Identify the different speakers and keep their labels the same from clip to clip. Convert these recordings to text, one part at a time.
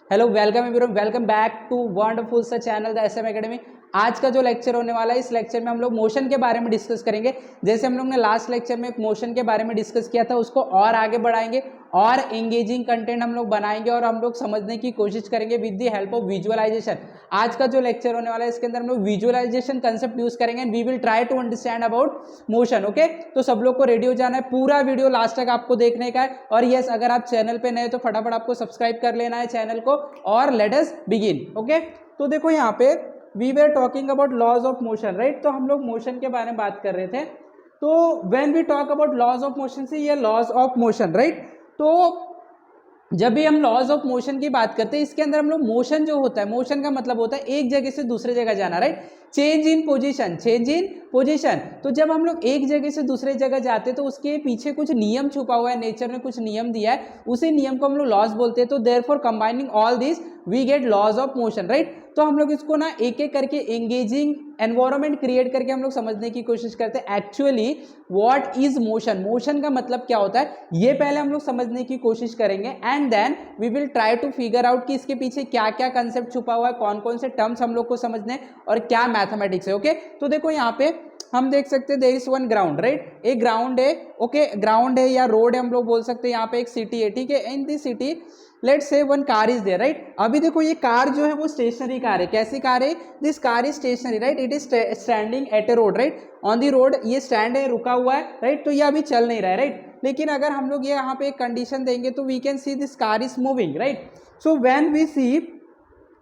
Speaker 1: Hello welcome everyone, welcome back to wonderful सा channel the SM academy. आज का जो लेक्चर होने वाला है, इस लेक्चर में हम लोग मोशन के बारे में डिस्कस करेंगे। जैसे हम लोग ने लास्ट लेक्चर में मोशन के बारे में डिस्कस किया था, उसको और आगे बढ़ाएंगे और एंगेजिंग कंटेंट हम लोग बनाएंगे और हम लोग समझने की कोशिश करेंगे with the help of visualisation. आज का जो लेक्चर होने वाला है, इसके अंदर हम लोग विजुअलाइजेशन कंसेप्ट यूज करेंगे and we will try to understand about motion. Okay, तो सब लोग को रेडी हो जाना है, पूरा वीडियो लास्ट तक आपको देखने का है। और यस, अगर आप चैनल पे नए तो फटाफट आपको सब्सक्राइब कर लेना है चैनल को और लेट अस बिगिन। ओके, तो देखो यहाँ पे we were talking about laws of motion, right. तो हम लोग मोशन के बारे में बात कर रहे थे। तो when we talk about laws of motion से ये लॉज ऑफ मोशन, राइट। तो जब भी हम लॉज ऑफ मोशन की बात करते हैं, इसके अंदर हम लोग मोशन जो होता है, मोशन का मतलब होता है एक जगह से दूसरे जगह जाना, right. Change in position, change in position. तो जब हम लोग एक जगह से दूसरे जगह जाते हैं तो उसके पीछे कुछ नियम छुपा हुआ है, नेचर ने कुछ नियम दिया है, उसी नियम को हम लोग लॉज बोलते हैं। तो therefore combining all this we get laws of motion, right. तो हम लोग इसको ना एक एक करके एंगेजिंग एनवायरनमेंट क्रिएट करके हम लोग समझने की कोशिश करते हैं actually what is motion, motion का मतलब क्या होता है, ये पहले हम लोग समझने की कोशिश करेंगे and then we will try to figure out कि इसके पीछे क्या क्या कंसेप्ट छुपा हुआ है, कौन कौन से टर्म्स हम लोग को समझने और क्या मैथमेटिक्स है। ओके, तो देखो यहाँ पे हम देख सकते हैं there is one ground, right. एक ग्राउंड है, ओके, ग्राउंड है या रोड है हम लोग बोल सकते हैं। यहाँ पे एक सिटी है, ठीक है। In this city let's say one car is there, right. अभी देखो ये कार जो है वो स्टेशनरी कार है। कैसी कार है? This car is stationary, right. It is standing at A road, right, on the road. ये स्टैंड है, रुका हुआ है, राइट। तो ये अभी चल नहीं रहा है, राइट। लेकिन अगर हम लोग ये यहाँ पे एक कंडीशन देंगे तो we can see this car is moving, right. So when we see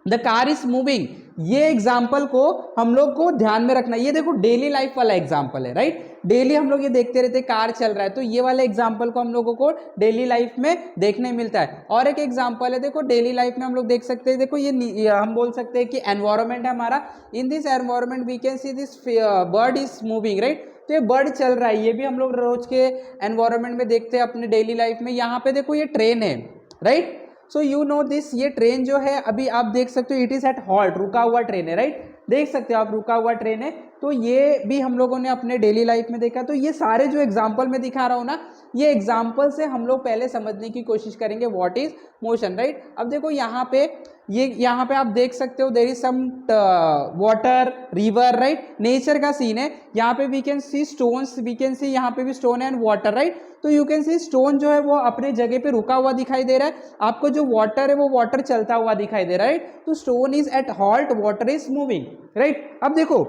Speaker 1: the car is moving, ये एग्जाम्पल को हम लोग को ध्यान में रखना। ये देखो डेली लाइफ वाला एग्जाम्पल है, राइट। डेली हम लोग ये देखते रहते हैं कार चल रहा है, तो ये वाले एग्जाम्पल को हम लोगों को डेली लाइफ में देखने मिलता है। और एक एग्जाम्पल है, देखो डेली लाइफ में हम लोग देख सकते हैं, देखो ये हम बोल सकते हैं कि एनवायरमेंट है हमारा। In this environment we can see this bird is moving, right. तो ये बर्ड चल रहा है, ये भी हम लोग रोज के एनवायरमेंट में देखते हैं अपने डेली लाइफ में। यहाँ पे देखो ये ट्रेन है, right. So you know this, ये ट्रेन जो है अभी आप देख सकते हो इट इज एट हॉल्ट, रुका हुआ ट्रेन है, राइट। देख सकते हो आप, रुका हुआ ट्रेन है। तो ये भी हम लोगों ने अपने डेली लाइफ में देखा। तो ये सारे जो एग्जाम्पल मैं दिखा रहा हूँ ना, ये एग्जाम्पल से हम लोग पहले समझने की कोशिश करेंगे व्हाट इज मोशन, राइट। अब देखो यहाँ पे यहाँ पे आप देख सकते हो there is some water, river, right. Nature का सीन है। यहाँ पे we can see stones, we can see यहाँ पे भी स्टोन एंड वाटर, राइट। तो यू कैन सी स्टोन जो है वो अपने जगह पे रुका हुआ दिखाई दे रहा है, आपको जो वाटर है वो वाटर चलता हुआ दिखाई दे रहा है, राइट। तो stone is at halt, water is moving, right. अब देखो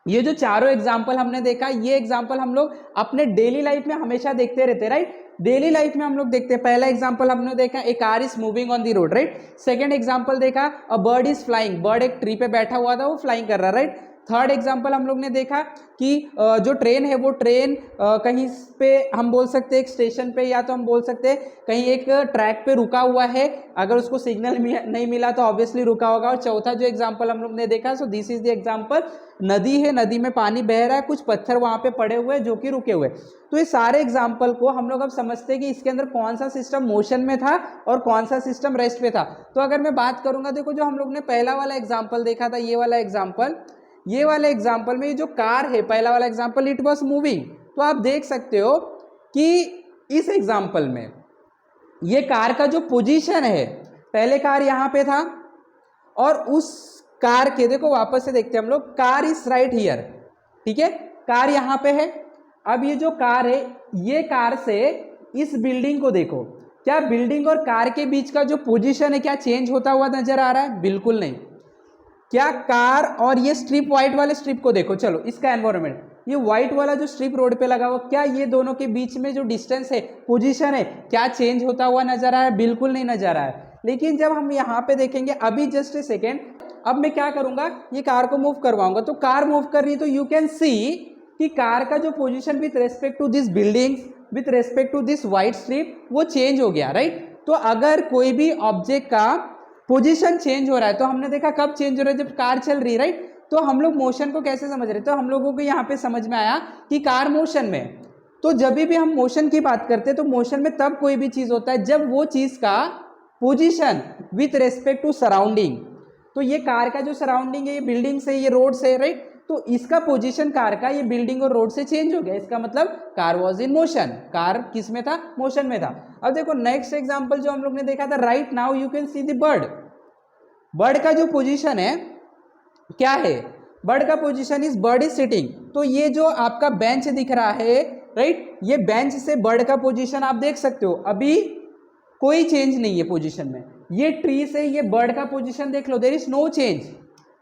Speaker 1: ये जो चारों एग्जाम्पल हमने देखा, ये एग्जाम्पल हम लोग अपने डेली लाइफ में हमेशा देखते रहते हैं, राइट। डेली लाइफ में हम लोग देखते हैं। पहला एग्जाम्पल हमने देखा a car is moving on the road, right. Second example देखा a bird is flying, bird एक ट्री पे बैठा हुआ था, वो फ्लाइंग कर रहा है, राइट। थर्ड एग्जाम्पल हम लोग ने देखा कि जो ट्रेन है वो ट्रेन कहीं पे हम बोल सकते हैं एक स्टेशन पे, या तो हम बोल सकते हैं कहीं एक ट्रैक पे रुका हुआ है, अगर उसको सिग्नल नहीं मिला तो ऑब्वियसली रुका होगा। और चौथा जो एग्जाम्पल हम लोग ने देखा, सो दिस इज द एग्जाम्पल, नदी है, नदी में पानी बह रहा है, कुछ पत्थर वहां पे पड़े हुए हैं जो कि रुके हुए। तो ये सारे एग्जाम्पल को हम लोग अब समझते हैं कि इसके अंदर कौन सा सिस्टम मोशन में था और कौन सा सिस्टम रेस्ट पे था। तो अगर मैं बात करूंगा, देखो जो हम लोग ने पहला वाला एग्जाम्पल देखा था, ये वाला एग्जाम्पल, ये वाले एग्जाम्पल में ये जो कार है, पहला वाला एग्जाम्पल, इट वॉज मूविंग। तो आप देख सकते हो कि इस एग्जाम्पल में ये कार का जो पोजीशन है, पहले कार यहाँ पे था और उस कार के, देखो वापस से देखते हैं हम लोग, कार इज राइट हियर, ठीक है, कार यहाँ पे है। अब ये जो कार है, ये कार से इस बिल्डिंग को देखो, क्या बिल्डिंग और कार के बीच का जो पोजीशन है क्या चेंज होता हुआ नजर आ रहा है? बिल्कुल नहीं। क्या कार और ये स्ट्रिप, व्हाइट वाले स्ट्रिप को देखो, चलो इसका एनवायरनमेंट, ये व्हाइट वाला जो स्ट्रिप रोड पे लगा हुआ, क्या ये दोनों के बीच में जो डिस्टेंस है, पोजीशन है, क्या चेंज होता हुआ नजर आ रहा है? बिल्कुल नहीं नजर आ रहा है। लेकिन जब हम यहाँ पे देखेंगे, अभी जस्ट ए सेकेंड, अब मैं क्या करूंगा, ये कार को मूव करवाऊंगा, तो कार मूव कर रही है, तो यू कैन सी कि कार का जो position with respect to this building, with respect to this white strip, वो चेंज हो गया, राइट। तो अगर कोई भी ऑब्जेक्ट का पोजीशन चेंज हो रहा है, तो हमने देखा कब चेंज हो रहा है, जब कार चल रही है, राइट। तो हम लोग मोशन को कैसे समझ रहे, तो हम लोगों को यहाँ पे समझ में आया कि कार मोशन में। तो जब भी हम मोशन की बात करते हैं, तो मोशन में तब कोई भी चीज होता है जब वो चीज का position with respect to surrounding, तो ये कार का जो सराउंडिंग है, ये बिल्डिंग से, ये रोड से, राइट, तो इसका पोजीशन कार का ये बिल्डिंग और रोड से चेंज हो गया, इसका मतलब car was in motion, car किस में था, मोशन में था। अब देखो नेक्स्ट एग्जांपल जो हम लोग ने देखा था, right now you can see the bird, bird का जो पोजीशन है क्या है, बर्ड का position is bird is sitting. तो ये जो आपका बेंच दिख रहा है राइट, ये बेंच से बर्ड का पोजीशन आप देख सकते हो, अभी कोई चेंज नहीं है पोजीशन में। ये ट्री से ये बर्ड का पोजीशन देख लो, देयर इज नो चेंज।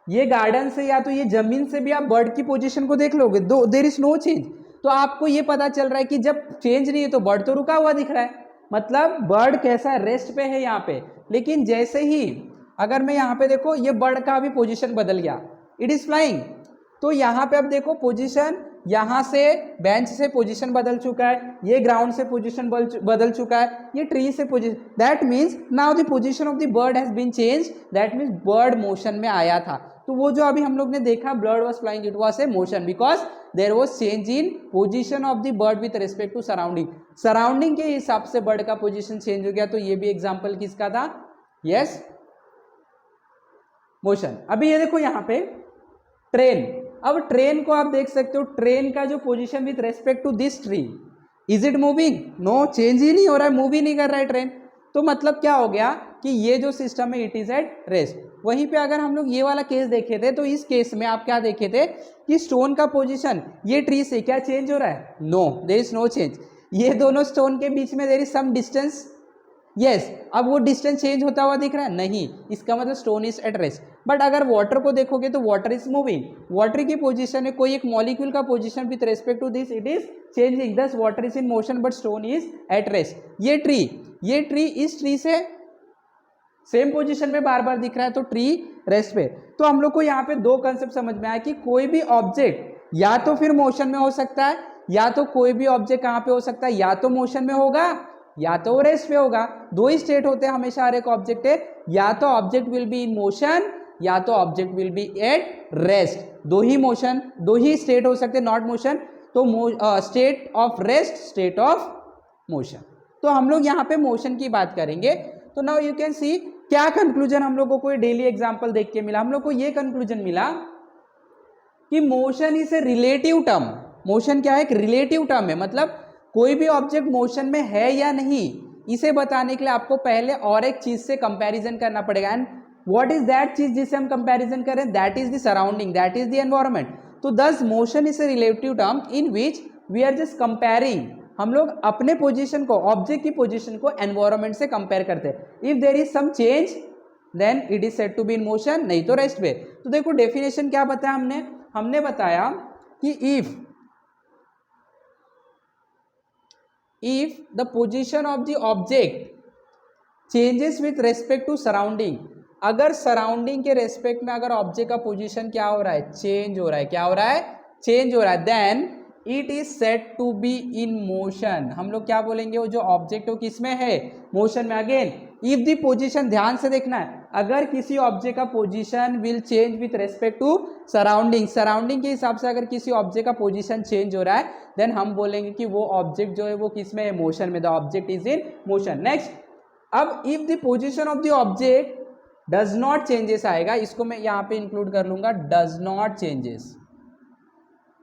Speaker 1: ये गार्डन से या तो ये जमीन से भी आप बर्ड की पोजीशन को देख लोगे, दो देयर इज नो चेंज। तो आपको ये पता चल रहा है कि जब चेंज नहीं है तो बर्ड तो रुका हुआ दिख रहा है, मतलब बर्ड कैसा है, रेस्ट पे है यहाँ पे। लेकिन जैसे ही अगर मैं यहाँ पे देखो, ये बर्ड का भी पोजीशन बदल गया, इट इज फ्लाइंग। तो यहाँ पे अब देखो पोजीशन, यहाँ से बेंच से पोजीशन बदल चुका है, ये ग्राउंड से पोजीशन बदल चुका है, ये ट्री से position, that means now the position of the bird has been change, that means bird motion में आया था। तो वो जो अभी हम लोग ने देखा bird was flying, it was a motion because there was change in position of the bird with respect to surrounding. Surrounding के हिसाब से बर्ड का पोजीशन चेंज हो गया। तो ये भी एग्जाम्पल किसका था, यस मोशन। अभी ये देखो यहाँ पे ट्रेन, अब ट्रेन को आप देख सकते हो, ट्रेन का जो position with respect to this tree, is it moving, no change ही नहीं हो रहा है, मूव ही नहीं कर रहा है ट्रेन। तो मतलब क्या हो गया कि ये जो सिस्टम है इट इज एट रेस्ट। वहीं पे अगर हम लोग ये वाला केस देखे थे, तो इस केस में आप क्या देखे थे कि स्टोन का पोजीशन ये ट्री से क्या चेंज हो रहा है, no there is no change. ये दोनों स्टोन के बीच में there is some distance, yes अब वो डिस्टेंस चेंज होता हुआ दिख रहा है, नहीं, इसका मतलब stone is at rest. But अगर वाटर को देखोगे तो वाटर इज मूविंग, वाटर की पोजीशन में कोई एक मॉलिक्यूल का position with respect to this it is changing, thus water is in motion but stone is at rest. ये ट्री इस ट्री से सेम पोजीशन में बार बार दिख रहा है, तो ट्री रेस्ट पे। तो हम लोग को यहाँ पे दो कंसेप्ट समझ में आया कि कोई भी ऑब्जेक्ट या तो फिर मोशन में हो सकता है, या तो कोई भी ऑब्जेक्ट कहाँ पे हो सकता है, या तो मोशन में होगा या तो रेस्ट पे होगा। दो ही स्टेट होते हैं हमेशा हर एक ऑब्जेक्ट है, या तो object will be in motion या तो object will be at rest. दो ही मोशन, दो ही स्टेट हो सकते, नॉट मोशन। तो state of rest, state of motion. तो हम लोग यहाँ पे मोशन की बात करेंगे। तो नाउ यू कैन सी क्या कंक्लूजन हम लोगों को डेली एग्जाम्पल देख के मिला, हम लोग को ये कंक्लूजन मिला कि motion is a relative term. Motion क्या है, एक रिलेटिव टर्म है, मतलब कोई भी ऑब्जेक्ट मोशन में है या नहीं, इसे बताने के लिए आपको पहले और एक चीज से कंपैरिजन करना पड़ेगा। एंड व्हाट इज दैट चीज जिससे हम कंपैरिजन करें, that is the surrounding, that is the environment. तो this motion is a relative term in which we are just comparing, हम लोग अपने पोजीशन को, ऑब्जेक्ट की पोजीशन को एनवायरनमेंट से कंपेयर करते हैं। If there is some change then it is said to be in motion, नहीं तो रेस्ट पे। तो देखो डेफिनेशन क्या बताया हमने बताया कि if the position of the object changes with respect to surrounding, अगर सराउंडिंग के रेस्पेक्ट में अगर ऑब्जेक्ट का पोजीशन क्या हो रहा है, चेंज हो रहा है, क्या हो रहा है, चेंज हो रहा है, then it is said to be in motion. हम लोग क्या बोलेंगे, वो जो ऑब्जेक्ट हो किस में है, मोशन में। अगेन इफ द पोजीशन, ध्यान से देखना है, अगर किसी ऑब्जेक्ट का position will change with respect to surrounding, surrounding के हिसाब से अगर किसी ऑब्जेक्ट का पोजीशन चेंज हो रहा है, देन हम बोलेंगे कि वो ऑब्जेक्ट जो है वो किस में है, मोशन में, the object is in motion. Next, अब if the position of the object does not changes आएगा, इसको मैं यहाँ पे इंक्लूड कर लूंगा, does not changes,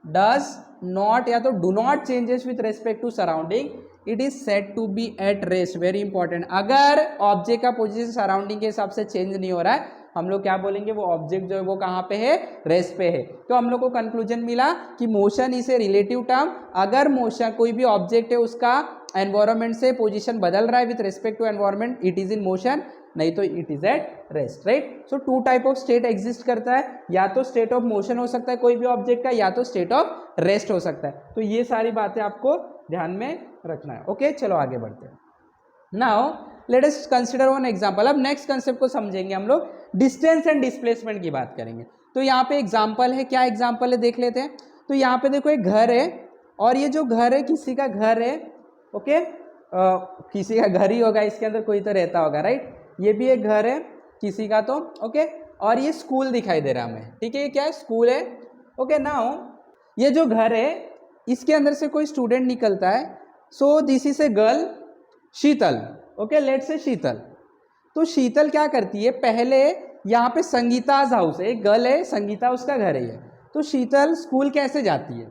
Speaker 1: does not या तो do not changes with respect to surrounding, it is said to be at rest. Very important, अगर ऑब्जेक्ट का पोजीशन सराउंडिंग के हिसाब से चेंज नहीं हो रहा है, हम लोग क्या बोलेंगे, वो ऑब्जेक्ट जो है वो कहाँ पे है, रेस्ट पे है। तो हम लोग को कंक्लूजन मिला कि motion is a relative term. अगर मोशन, कोई भी ऑब्जेक्ट है उसका एनवायरनमेंट से पोजीशन बदल रहा है with respect to environment, it is in motion, नहीं तो it is at rest, right. So two type of state exist करता है, या तो स्टेट ऑफ मोशन हो सकता है कोई भी ऑब्जेक्ट का, या तो स्टेट ऑफ रेस्ट हो सकता है। तो ये सारी बातें आपको ध्यान में रखना है। ओके, चलो आगे बढ़ते हैं। Now let us consider one example. अब नेक्स्ट कंसेप्ट को समझेंगे हम लोग, डिस्टेंस एंड डिस्प्लेसमेंट की बात करेंगे। तो यहाँ पे एग्जांपल है, क्या एग्जांपल है देख लेते हैं। तो यहाँ पे देखो एक घर है, और ये जो घर है किसी का घर है, ओके, किसी का घर ही होगा, इसके अंदर कोई तो रहता होगा, राइट। ये भी एक घर है किसी का, तो ओके, और ये स्कूल दिखाई दे रहा है हमें, ठीक है, ये क्या है, स्कूल है। ओके, नाउ ये जो घर है इसके अंदर से कोई स्टूडेंट निकलता है, so this is a girl Sheetal, okay, let's say Sheetal. तो शीतल क्या करती है, पहले यहाँ पे संगीताज हाउस है, एक गर्ल है, संगीता उसका घर है ये। तो शीतल स्कूल कैसे जाती है?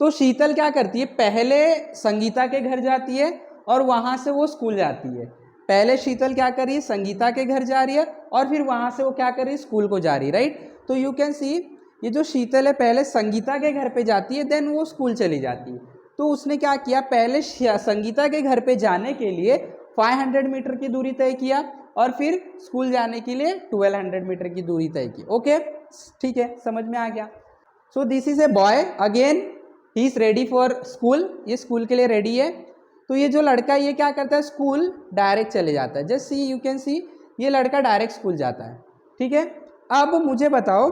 Speaker 1: तो शीतल क्या करती है, पहले संगीता के घर जाती है और वहां से वो स्कूल जाती है। पहले शीतल क्या कर रही है, संगीता के घर जा रही है और फिर वहां से वो क्या कर रही है, स्कूल को जा रही है, राइट। तो यू कैन सी ये जो शीतल है पहले संगीता के घर पे जाती है, देन वो स्कूल चली जाती है। तो उसने क्या किया, पहले संगीता के घर पे जाने के लिए 500 मीटर की दूरी तय किया और फिर स्कूल जाने के लिए 1200 मीटर की दूरी तय की। ओके, ठीक है, समझ में आ गया। सो this is a boy, again he is ready for school, ये स्कूल के लिए रेडी है। तो ये जो लड़का ये क्या करता है, स्कूल डायरेक्ट चले जाता है। जस्ट सी, यू कैन सी, ये लड़का डायरेक्ट स्कूल जाता है, ठीक है। अब मुझे बताओ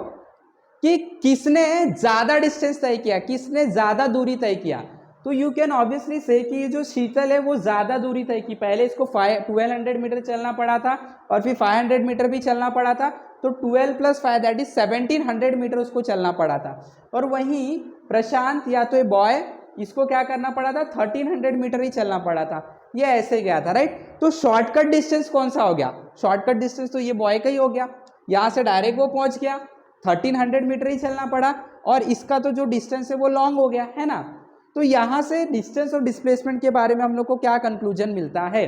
Speaker 1: कि किसने ज़्यादा डिस्टेंस तय किया, किसने ज़्यादा दूरी तय किया। तो यू कैन ऑब्वियसली से कि ये जो शीतल है वो ज़्यादा दूरी तय की। पहले इसको 1200 मीटर चलना पड़ा था और फिर 500 मीटर भी चलना पड़ा था। तो 12 + 5 दैट इज 1700 मीटर उसको चलना पड़ा था। और वहीं प्रशांत या तो ये बॉय, इसको क्या करना पड़ा था, 1300 मीटर ही चलना पड़ा था। ये ऐसे गया था, राइट। तो शॉर्टकट डिस्टेंस कौन सा हो गया, शॉर्टकट डिस्टेंस तो ये बॉय का ही हो गया। यहाँ से डायरेक्ट वो पहुंच गया, 1300 मीटर ही चलना पड़ा और इसका तो जो डिस्टेंस है वो लॉन्ग हो गया, है ना। तो यहाँ से डिस्टेंस और डिस्प्लेसमेंट के बारे में हम लोग को क्या कंक्लूजन मिलता है।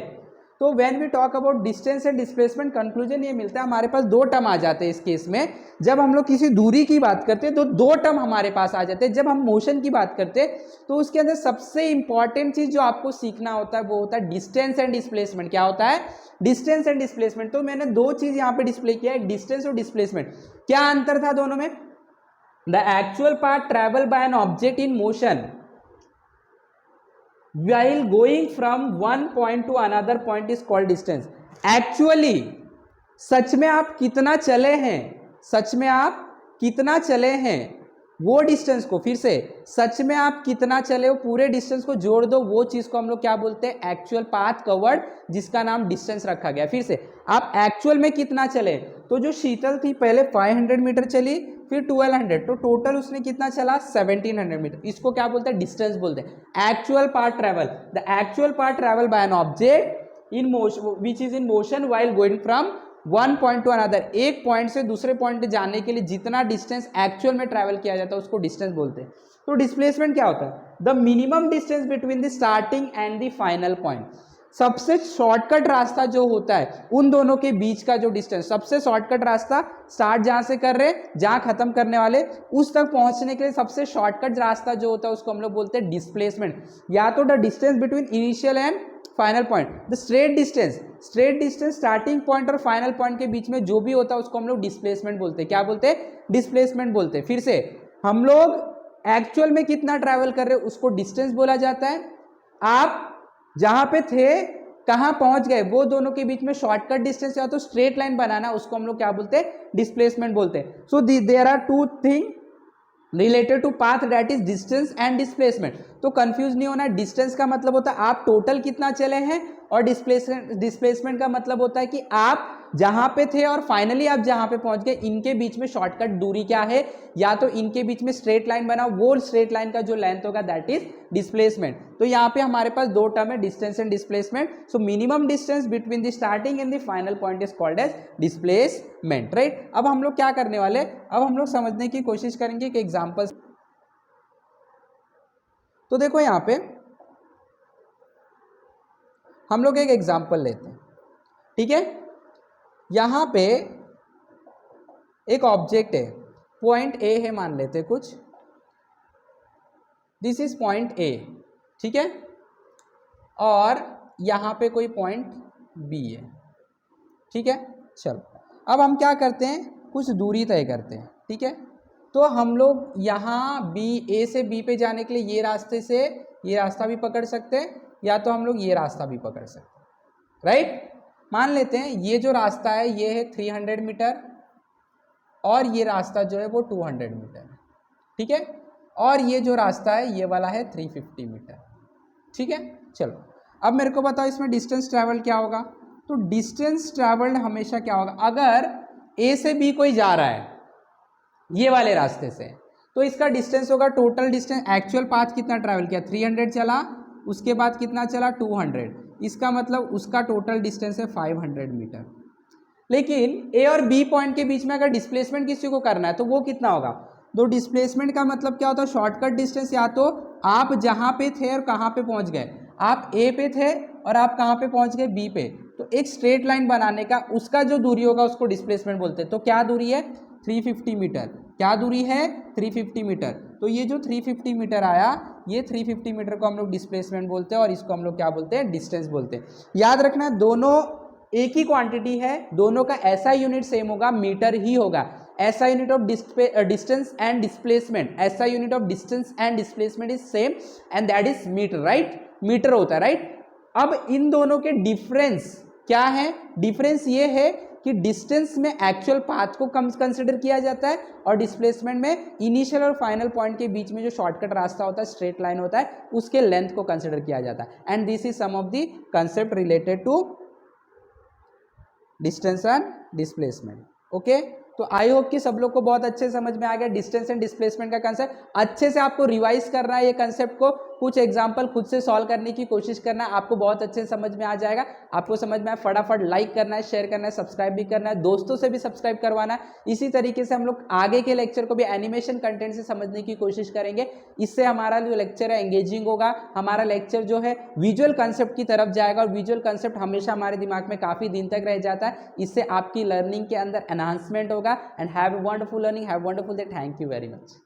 Speaker 1: तो when we talk about distance and displacement, conclusion ये मिलता है, हमारे पास दो टर्म आ जाते हैं इस केस में। जब हम लोग किसी दूरी की बात करते हैं तो दो टर्म हमारे पास आ जाते हैं। जब हम मोशन की बात करते हैं तो उसके अंदर सबसे इंपॉर्टेंट चीज जो आपको सीखना होता है वो होता है डिस्टेंस एंड डिस्प्लेसमेंट। क्या होता है, डिस्टेंस एंड डिस्प्लेसमेंट। तो मैंने दो चीज यहाँ पे डिस्प्ले किया है, डिस्टेंस और डिस्प्लेसमेंट। क्या अंतर था दोनों में, the actual path travel by an object in motion while going from one point to another point is called distance। Actually सच में आप कितना चले हैं, सच में आप कितना चले हैं वो डिस्टेंस को, फिर से सच में आप कितना चले हो पूरे डिस्टेंस को जोड़ दो, वो चीज को हम लोग क्या बोलते हैं, एक्चुअल पाथ कवर्ड, जिसका नाम डिस्टेंस रखा गया। फिर से आप एक्चुअल में कितना चले, तो जो शीतल थी पहले 500 मीटर चली, फिर 1200, तो टोटल उसने कितना चला 1700 मीटर। इसको क्या बोलते हैं, डिस्टेंस बोलते हैं। Actual path travel, the actual path travel by an object in motion which is in motion while going from one point two another, एक पॉइंट से दूसरे पॉइंट पे जाने के लिए जितना डिस्टेंस एक्चुअल में ट्रैवल किया जाता है उसको डिस्टेंस बोलते हैं। तो डिस्प्लेसमेंट क्या होता है, the minimum distance between the starting and the final point. सबसे शॉर्टकट रास्ता जो होता है उन दोनों के बीच का जो डिस्टेंस, सबसे शॉर्टकट रास्ता, स्टार्ट जहां से कर रहे जहां खत्म करने वाले उस तक पहुंचने के लिए सबसे शॉर्टकट रास्ता जो होता है उसको हम लोग बोलते हैं डिस्प्लेसमेंट। या तो the distance between initial and final point, the straight distance, straight distance starting point और फाइनल पॉइंट के बीच में जो भी होता है उसको हम लोग डिस्प्लेसमेंट बोलते हैं। क्या बोलते हैं, डिस्प्लेसमेंट बोलते हैं। फिर से हम लोग एक्चुअल में कितना ट्रैवल कर रहे हैं उसको डिस्टेंस बोला जाता है। आप जहां पे थे कहां पहुंच गए वो दोनों के बीच में शॉर्टकट डिस्टेंस या तो स्ट्रेट लाइन बनाना, उसको हम लोग क्या बोलते हैं, डिस्प्लेसमेंट बोलते हैं। So there are two thing related to path, that is distance and displacement. तो कंफ्यूज नहीं होना, डिस्टेंस का मतलब होता है आप टोटल कितना चले हैं और डिस्प्लेसमेंट का मतलब होता है कि आप जहां पे थे और फाइनली आप जहां पे पहुंच गए, इनके बीच में शॉर्टकट दूरी क्या है, या तो इनके बीच में स्ट्रेट लाइन बना, वो स्ट्रेट लाइन का जो लेंथ होगा दैट इज डिस्प्लेसमेंट। तो यहाँ पे हमारे पास दो टर्म है, distance and displacement. So minimum distance between the starting and the final point is called as displacement, right. अब हम लोग क्या करने वाले, अब हम लोग समझने की कोशिश करेंगे कि एग्जाम्पल्स। तो देखो यहाँ पे हम लोग एक एग्जाम्पल लेते हैं, ठीक है। यहां पे एक ऑब्जेक्ट है, पॉइंट ए है मान लेते कुछ, दिस इज पॉइंट ए, ठीक है, और यहां पे कोई पॉइंट बी है, ठीक है। चलो अब हम क्या करते हैं, कुछ दूरी तय करते हैं, ठीक है। तो हम लोग यहाँ बी, ए से बी पे जाने के लिए ये रास्ते से ये रास्ता भी पकड़ सकते हैं, या तो हम लोग ये रास्ता भी पकड़ सकते हैं, राइट। मान लेते हैं ये जो रास्ता है ये है 300 मीटर और ये रास्ता जो है वो 200 मीटर है, ठीक है, और ये जो रास्ता है ये वाला है 350 मीटर, ठीक है। चलो अब मेरे को बताओ इसमें डिस्टेंस ट्रैवल क्या होगा। तो डिस्टेंस ट्रैवल्ड हमेशा क्या होगा, अगर ए से बी कोई जा रहा है ये वाले रास्ते से, तो इसका डिस्टेंस होगा, टोटल डिस्टेंस एक्चुअल पाथ कितना ट्रैवल किया 300 चला, उसके बाद कितना चला 200, इसका मतलब उसका टोटल डिस्टेंस है 500 मीटर। लेकिन ए और बी पॉइंट के बीच में अगर डिस्प्लेसमेंट किसी को करना है तो वो कितना होगा, तो डिस्प्लेसमेंट का मतलब क्या होता है, शॉर्टकट डिस्टेंस, या तो आप जहाँ पे थे और कहाँ पे पहुँच गए, आप ए पे थे और आप कहाँ पे पहुँच गए, बी पे, तो एक स्ट्रेट लाइन बनाने का उसका जो दूरी होगा उसको डिस्प्लेसमेंट बोलते हैं। तो क्या दूरी है, 350 मीटर। क्या दूरी है, 350 मीटर। तो ये जो 350 मीटर आया, ये 350 मीटर को हम लोग डिस्प्लेसमेंट बोलते हैं और इसको हम लोग क्या बोलते हैं, डिस्टेंस बोलते हैं। याद रखना दोनों एक ही क्वांटिटी है, दोनों का ऐसा यूनिट सेम होगा, मीटर ही होगा। ऐसा unit of distance and displacement, ऐसा unit of distance and displacement is same and that is metre, right, metre होता है, राइट। अब इन दोनों के डिफरेंस क्या है, डिफरेंस ये है कि डिस्टेंस में एक्चुअल पाथ को कम कंसिडर किया जाता है और डिस्प्लेसमेंट में इनिशियल और फाइनल पॉइंट के बीच में जो शॉर्टकट रास्ता होता है, स्ट्रेट लाइन होता है, उसके लेंथ को कंसिडर किया जाता है। And this is some of the concept related to distance and displacement. Okay, तो आई होप कि सब लोग को बहुत अच्छे से समझ में आ गया डिस्टेंस एंड डिस्प्लेसमेंट का कंसेप्ट। अच्छे से आपको रिवाइज करना है ये कंसेप्ट को, कुछ एग्जांपल खुद से सॉल्व करने की कोशिश करना है, आपको बहुत अच्छे से समझ में आ जाएगा। आपको समझ में आए फटाफट लाइक करना है, शेयर करना है, सब्सक्राइब भी करना है, दोस्तों से भी सब्सक्राइब करवाना है। इसी तरीके से हम लोग आगे के लेक्चर को भी एनिमेशन कंटेंट से समझने की कोशिश करेंगे। इससे हमारा जो लेक्चर है एंगेजिंग होगा, हमारा लेक्चर जो है विजुअल कंसेप्ट की तरफ जाएगा और विजुअल कंसेप्ट हमेशा हमारे दिमाग में काफ़ी दिन तक रह जाता है। इससे आपकी लर्निंग के अंदर एनहांसमेंट होगा। And have a wonderful learning, have a wonderful day, thank you very much.